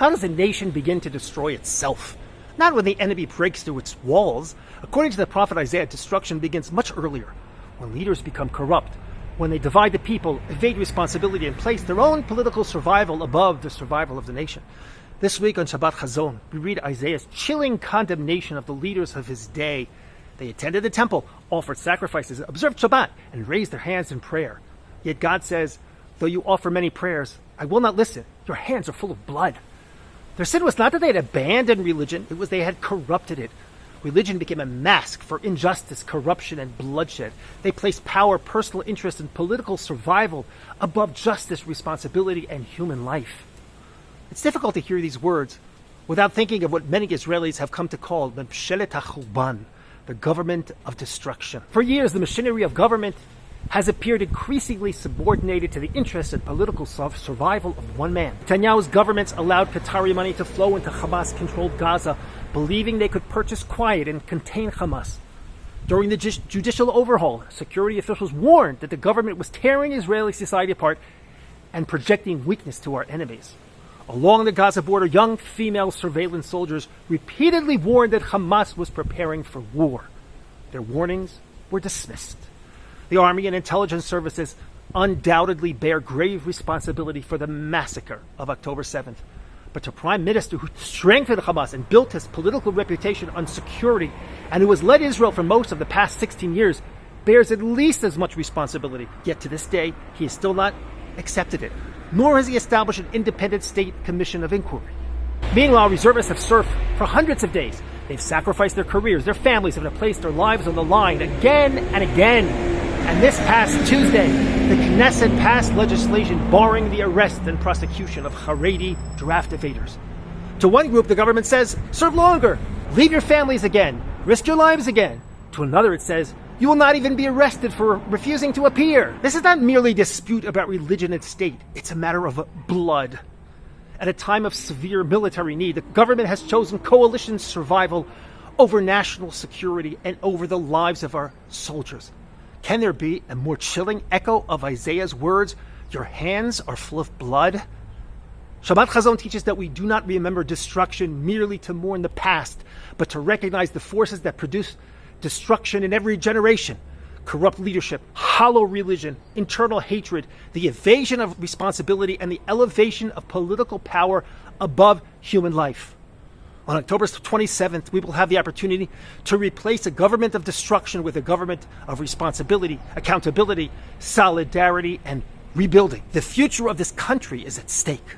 How does a nation begin to destroy itself? Not when the enemy breaks through its walls. According to the prophet Isaiah, destruction begins much earlier, when leaders become corrupt, when they divide the people, evade responsibility, and place their own political survival above the survival of the nation. This week on Shabbat Chazon, we read Isaiah's chilling condemnation of the leaders of his day. They attended the temple, offered sacrifices, observed Shabbat, and raised their hands in prayer. Yet God says, though you offer many prayers, I will not listen. Your hands are full of blood. Their sin was not that they had abandoned religion, it was they had corrupted it. Religion became a mask for injustice, corruption, and bloodshed. They placed power, personal interest, and political survival above justice, responsibility, and human life. It's difficult to hear these words without thinking of what many Israelis have come to call Mepshelet HaChurban, the government of destruction. For years, the machinery of government has appeared increasingly subordinated to the interests and political survival of one man. Netanyahu's governments allowed Qatari money to flow into Hamas-controlled Gaza, believing they could purchase quiet and contain Hamas. During the judicial overhaul, security officials warned that the government was tearing Israeli society apart and projecting weakness to our enemies. Along the Gaza border, young female surveillance soldiers repeatedly warned that Hamas was preparing for war. Their warnings were dismissed. The army and intelligence services undoubtedly bear grave responsibility for the massacre of October 7th. But the prime minister who strengthened Hamas and built his political reputation on security, and who has led Israel for most of the past 16 years, bears at least as much responsibility. Yet to this day, he has still not accepted it, nor has he established an independent state commission of inquiry. Meanwhile, reservists have served for hundreds of days. They've sacrificed their careers, their families have placed their lives on the line again and again. And this past Tuesday, the Knesset passed legislation barring the arrest and prosecution of Haredi draft evaders. To one group, the government says, serve longer, leave your families again, risk your lives again. To another, it says, you will not even be arrested for refusing to appear. This is not merely a dispute about religion and state. It's a matter of blood. At a time of severe military need, the government has chosen coalition survival over national security and over the lives of our soldiers. Can there be a more chilling echo of Isaiah's words, your hands are full of blood? Shabbat Chazon teaches that we do not remember destruction merely to mourn the past, but to recognize the forces that produce destruction in every generation. Corrupt leadership, hollow religion, internal hatred, the evasion of responsibility, and the elevation of political power above human life. On October 27th, we will have the opportunity to replace a government of destruction with a government of responsibility, accountability, solidarity, and rebuilding. The future of this country is at stake.